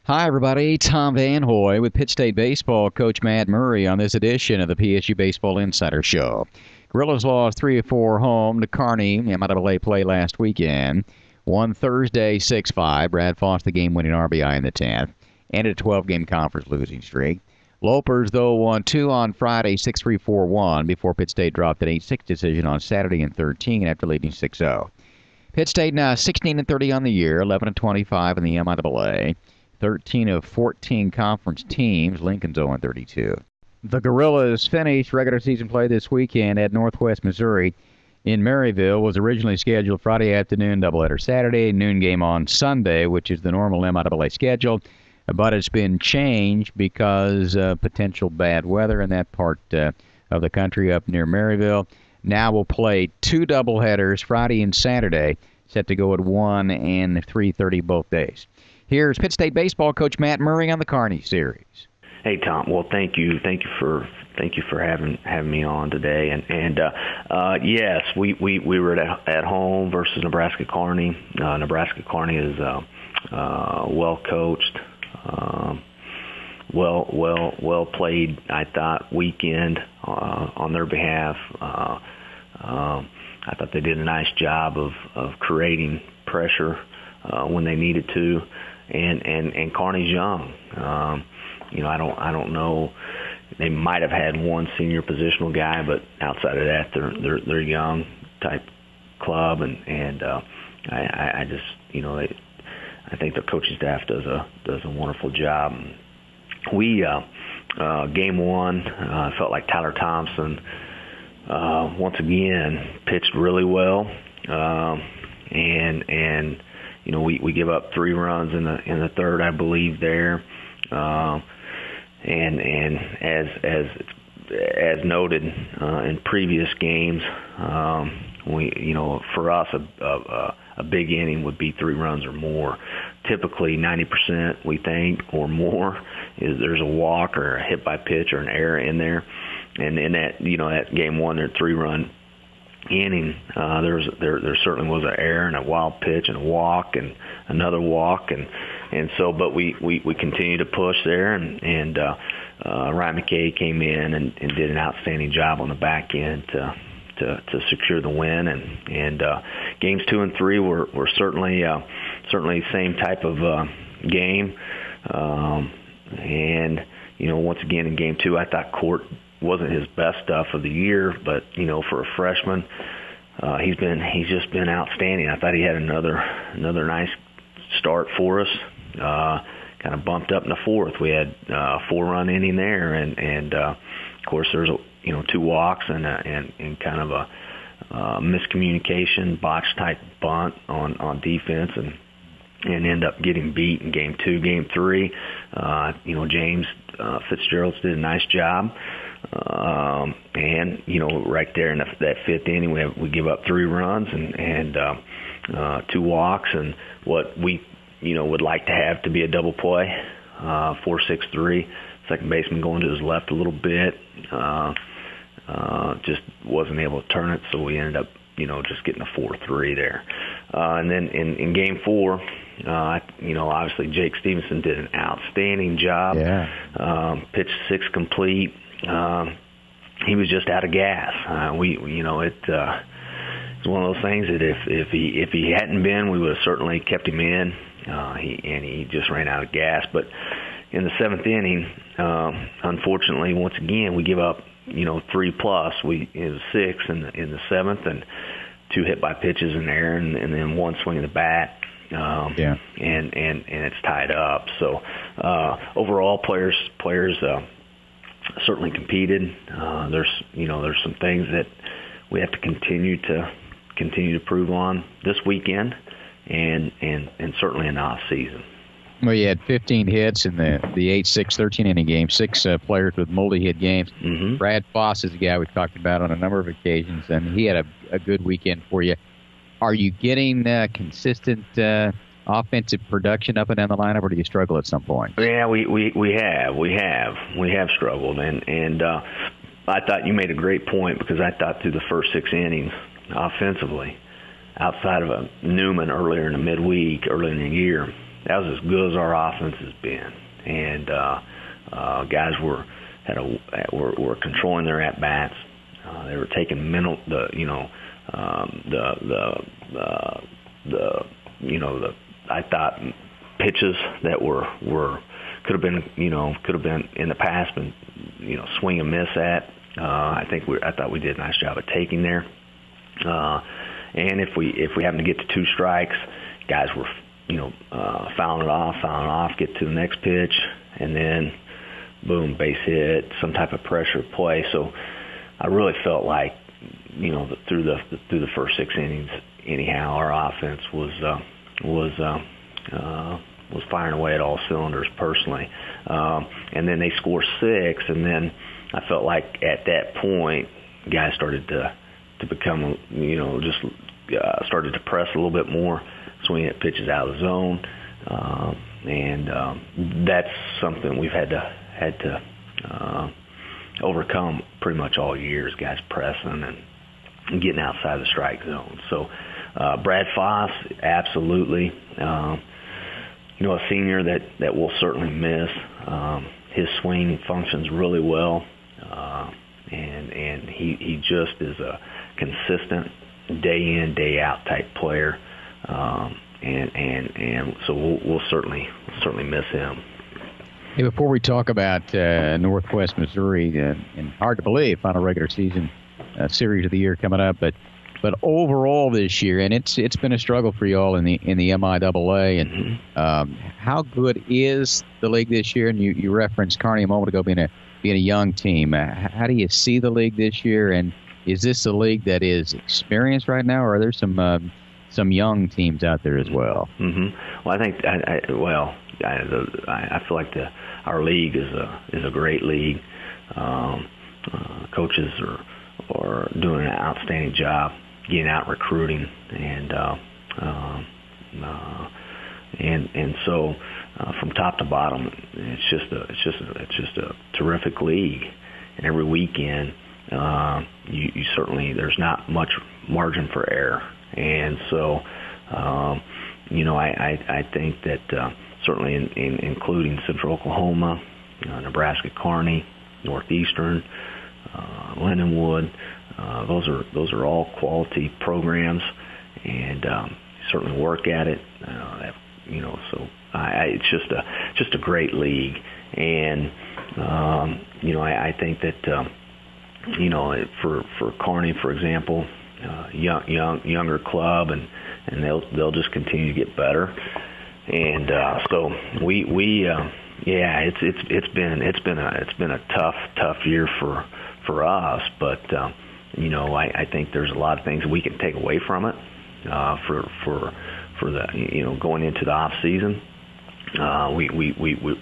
Hi, everybody. Tom Van Hoy with Pitt State Baseball Coach Matt Murray on this edition of the PSU Baseball Insider Show. Gorillas lost 3-4 home to Kearney. MIAA play last weekend. Won Thursday 6-5. Brad Foss, the game-winning RBI in the 10th. Ended a 12-game conference losing streak. Lopers, though, won 2 on Friday, 6-3, 4-1, before Pitt State dropped an 8-6 decision on Saturday in 13 after leading 6-0. Pitt State now 16-30 on the year, 11-25 in the MIAA. 13 of 14 conference teams. Lincoln's 0-32. The Gorillas finished regular season play this weekend at Northwest Missouri in Maryville. Was originally scheduled Friday afternoon, doubleheader Saturday, noon game on Sunday, which is the normal MIAA schedule. But it's been changed because of potential bad weather in that part of the country up near Maryville. Now we'll play 2 doubleheaders Friday and Saturday, set to go at 1 and 3:30 both days. Here's Pitt State baseball coach Matt Murray on the Kearney series. Hey Tom, well thank you for having me on today. And yes, we were at home versus Nebraska Kearney. Nebraska Kearney is well coached, well played. I thought weekend on their behalf. I thought they did a nice job of creating pressure when they needed to. And Kearney's young. I don't know. They might have had one senior positional guy, but outside of that, they're young type club, and I just I think the coaching staff does a wonderful job. We game one felt like Tyler Thompson once again pitched really well, and we give up 3 runs in the third, I believe there, and as noted in previous games, for us a big inning would be 3 runs or more. Typically 90% we think or more is there's a walk or a hit by pitch or an error in there, and in that that game one, their 3-run inning, there certainly was an error and a wild pitch and a walk and another walk, and so but we continued to push there, and Ryan McKay came in and did an outstanding job on the back end to secure the win, and games 2 and 3 were certainly same type of game, and once again in game 2 I thought Court wasn't his best stuff of the year, but for a freshman, he's just been outstanding. I thought he had another nice start for us. Kind of bumped up in the fourth. We had a 4-run inning there, and of course there's 2 walks and kind of a miscommunication, botch type bunt on defense, and end up getting beat in game 2. Game 3, James Fitzgerald did a nice job. And right there in that 5th inning, we give up 3 runs and 2 walks, and what we would like to have to be a double play, 4-6-3. Second baseman going to his left a little bit, just wasn't able to turn it, so we ended up just getting a 4-3 there. And then in game 4, obviously Jake Stevenson did an outstanding job. Yeah. Pitched 6 complete. He was just out of gas. It's one of those things that if he hadn't been, we would have certainly kept him in. He just ran out of gas. But in the 7th inning, unfortunately, once again we give up 3+. It was 6 in the 7th, and 2 hit by pitches in there, and then 1 swing of the bat. And it's tied up. So overall, players certainly competed. There's some things that we have to continue to prove on this weekend, and certainly in the off season. Well, you had 15 hits in the 8-6 13-inning game, 6 players with multi-hit games. Mm-hmm. Brad Foss is a guy we've talked about on a number of occasions, and he had a good weekend for you. Are you getting consistent offensive production up and down the lineup, or do you struggle at some point? Yeah, we have struggled, and I thought you made a great point, because I thought through the first 6 innings offensively, outside of a Newman earlier in the midweek, earlier in the year, as good as our offense has been, and guys were controlling their at bats. They were taking I thought pitches that could have been in the past been swing and miss at. I thought we did a nice job of taking there. And if we happen to get to 2 strikes, guys were fouling it off, get to the next pitch, and then boom, base hit, some type of pressure play. So I really felt like through the first 6 innings, anyhow, our offense was firing away at all cylinders personally. And then they score 6, and then I felt like at that point, guys started to become, started to press a little bit more, swinging at pitches out of the zone, and that's something we've had to overcome pretty much all years. Guys pressing and getting outside the strike zone. So Brad Foss, absolutely, a senior that we'll certainly miss. His swing functions really well, and he just is a consistent day in, day out type player, and so we'll certainly miss him. Hey, before we talk about Northwest Missouri, and hard to believe, final regular season series of the year coming up, but overall this year, and it's been a struggle for you all in the MIAA. And how good is the league this year? And you referenced Kearney a moment ago being a young team. How do you see the league this year? And is this a league that is experienced right now, or are there some young teams out there as well? Well, I think I feel like our league is a great league. Coaches are doing an outstanding job getting out recruiting, and so from top to bottom, it's just a terrific league. And every weekend, you certainly, there's not much margin for error, and so I think that certainly in including Central Oklahoma, Nebraska Kearney, Northeastern, Lindenwood, those are all quality programs, and certainly work at it. So it's just a great league, and I think that for Kearney, for example, younger club, and they'll just continue to get better, and so it's been a tough year for us, but I think there's a lot of things we can take away from it for the going into the off season.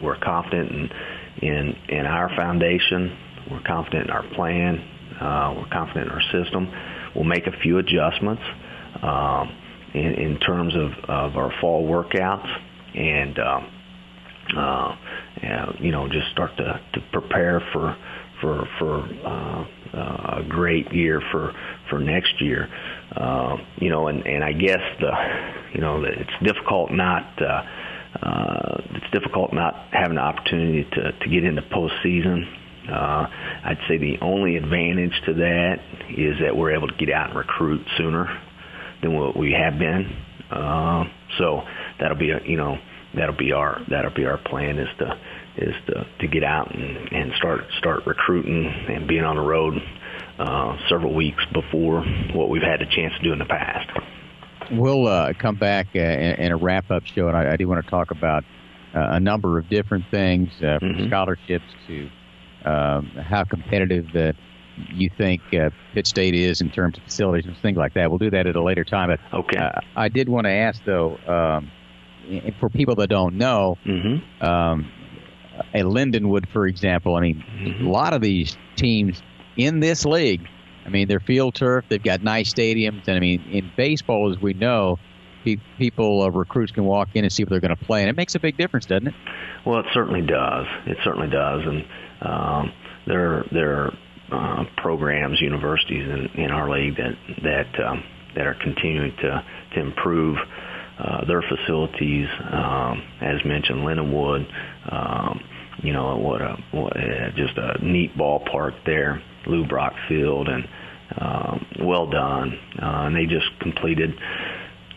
We're confident in our foundation. We're confident in our plan. We're confident in our system. We'll make a few adjustments in terms of our fall workouts, and just start to prepare for a great year for next year. And I guess it's difficult not having the opportunity to get into postseason. I'd say the only advantage to that is that we're able to get out and recruit sooner than what we have been. So that'll be our plan is to get out and start recruiting and being on the road several weeks before what we've had a chance to do in the past. We'll come back in a wrap-up show, and I do want to talk about a number of different things, from scholarships to how competitive you think Pitt State is in terms of facilities and things like that. We'll do that at a later time. But okay. I did want to ask, though, for people that don't know, a Lindenwood, for example, a lot of these teams in this league, they're field turf, they've got nice stadiums, and in baseball, as we know, recruits can walk in and see what they're going to play, and it makes a big difference, doesn't it? Well, it certainly does. And there are programs, universities in our league that are continuing to improve their facilities, as mentioned, Lindenwood. Just a neat ballpark there, Lou Brock Field, and well done. And they just completed,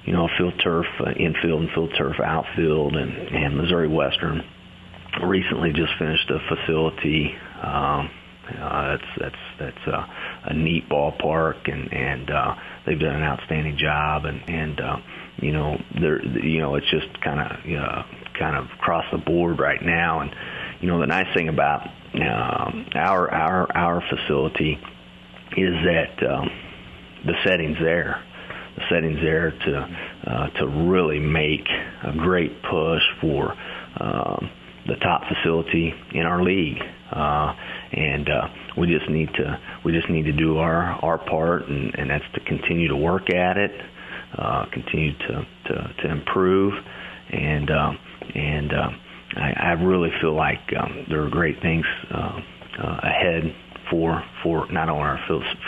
field turf infield and field turf outfield, and Missouri Western recently just finished a facility. That's a neat ballpark, and they've done an outstanding job, and they're it's just kind of across the board right now. And the nice thing about our facility is that the setting's there. The setting's there to really make a great push for the top facility in our league, and we just need to do our part, and that's to continue to work at it, continue to improve, and I really feel like there are great things ahead for not only our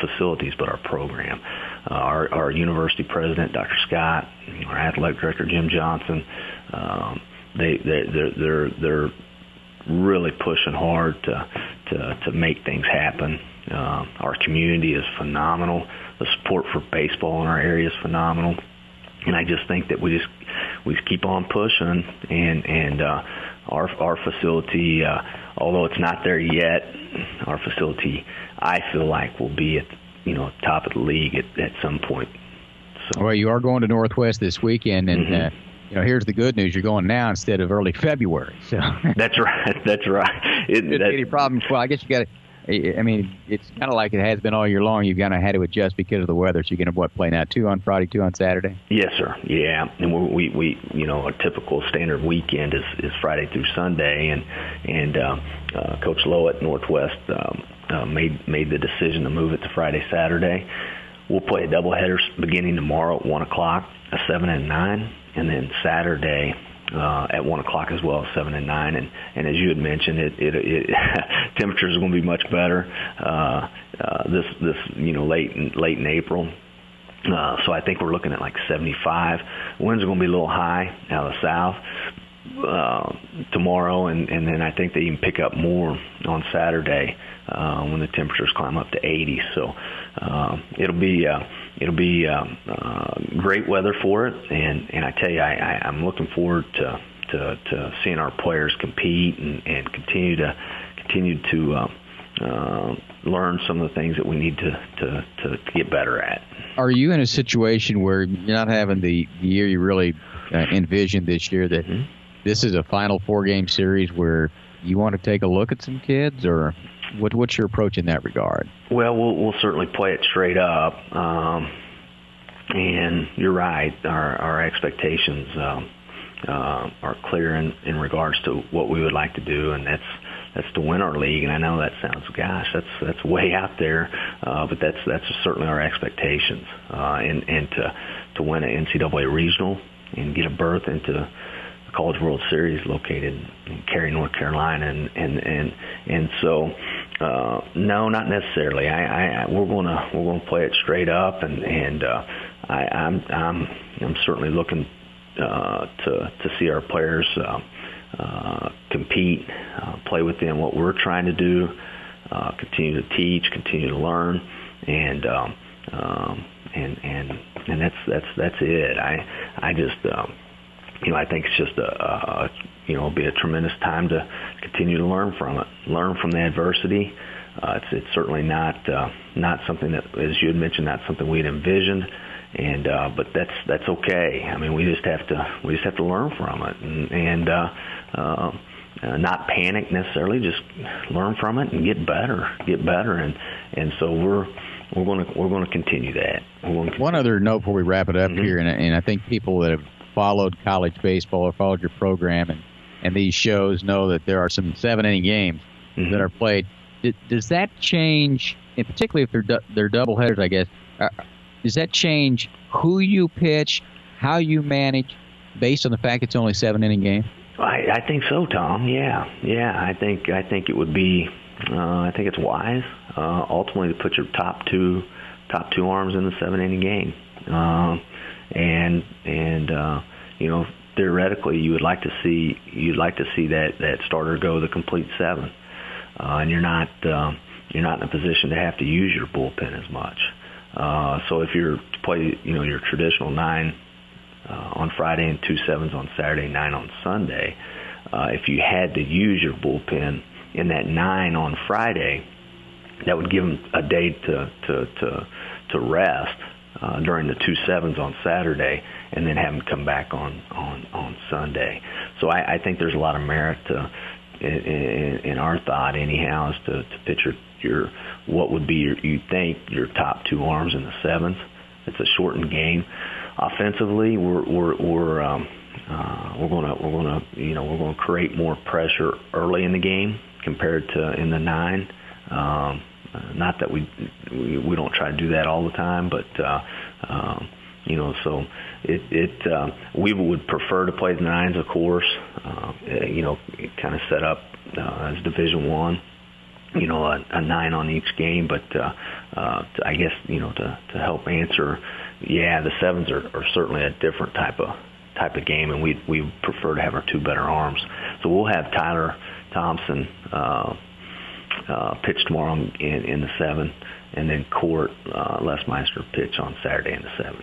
facilities but our program. Our university president, Dr. Scott, our athletic director, Jim Johnson, they're really pushing hard to make things happen. Our community is phenomenal. The support for baseball in our area is phenomenal, and I just think that we keep on pushing. And our facility, although it's not there yet, our facility, I feel like, will be at top of the league at some point. So. Well, you are going to Northwest this weekend, and here's the good news: you're going now instead of early February. So That's right. That's right. Any problems? Well, I guess you got to. I mean, it's kind of like it has been all year long. You've kind of had to adjust because of the weather. So you're going to play now 2 on Friday, 2 on Saturday? Yes, sir. Yeah, and we a typical standard weekend is Friday through Sunday, and Coach Lowe at Northwest made the decision to move it to Friday, Saturday. We'll play a doubleheader beginning tomorrow at 1:00, a 7 and 9, and then Saturday at 1:00 as well, 7 and 9, and as you had mentioned, it temperatures are going to be much better this late in April. So I think we're looking at like 75. Winds are going to be a little high out of the south tomorrow, and then I think they even pick up more on Saturday when the temperatures climb up to 80. So it'll be great weather for it, and I tell you, I'm looking forward to seeing our players compete and continue to learn some of the things that we need to get better at. Are you in a situation where you're not having the year you really envisioned this year, that this is a Final Four game series where you want to take a look at some kids, or what's your approach in that regard? Well, we'll certainly play it straight up, and you're right. Our expectations are clear in regards to what we would like to do, and that's to win our league. And I know that sounds, that's way out there, but that's certainly our expectations, and to win an NCAA regional and get a berth into the College World Series located in Cary, North Carolina, and so no, not necessarily. We're gonna play it straight up, and I'm certainly looking to see our players compete, play within what we're trying to do, continue to teach, continue to learn, and that's it. I just I think it's just it'll be a tremendous time to continue to learn from it, learn from the adversity. It's certainly not something that, as you had mentioned, not something we'd envisioned, and but that's okay. I mean, we just have to learn from it, and not panic necessarily, just learn from it and get better, and so we're going to continue that. One other note before we wrap it up here, and I think people that have followed college baseball or followed your program and these shows know that there are some 7-inning games that are played. Does that change, and particularly if they're doubleheaders, I guess, does that change who you pitch, how you manage, based on the fact it's only a 7-inning game? I think so, Tom. Yeah. I think it would be. I think it's wise ultimately to put your top two arms in the 7-inning game, and theoretically you'd like to see that starter go the complete 7, and you're not in a position to have to use your bullpen as much. So if you're to play, your traditional 9 on Friday and 2 7s on Saturday, 9 on Sunday, if you had to use your bullpen in that 9 on Friday, that would give them a day to rest during the 2 7s on Saturday, and then have them come back on Sunday. So I think there's a lot of merit in our thought, anyhow, is to pitch your what would be your top 2 arms in the 7th. It's a shortened game. Offensively, we're going to create more pressure early in the game compared to in the 9. Not that we don't try to do that all the time, but so we would prefer to play the 9s, of course. Kind of set up as Division I. A 9 on each game, but I guess to help answer, the 7s are certainly a different type of game, and we prefer to have our 2 better arms. So we'll have Tyler Thompson pitch tomorrow in the 7, and then Court Lesmeister pitch on Saturday in the 7.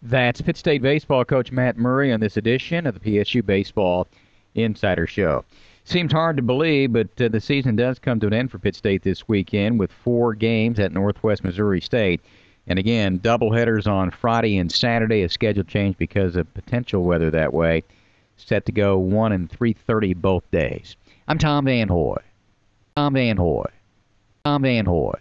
That's Pitt State baseball coach Matt Murray on this edition of the PSU Baseball Insider Show. Seems hard to believe, but the season does come to an end for Pitt State this weekend with 4 games at Northwest Missouri State. And again, doubleheaders on Friday and Saturday, a schedule change because of potential weather that way. Set to go 1 and 3:30 both days. I'm Tom Van Hoy. Tom Van Hoy.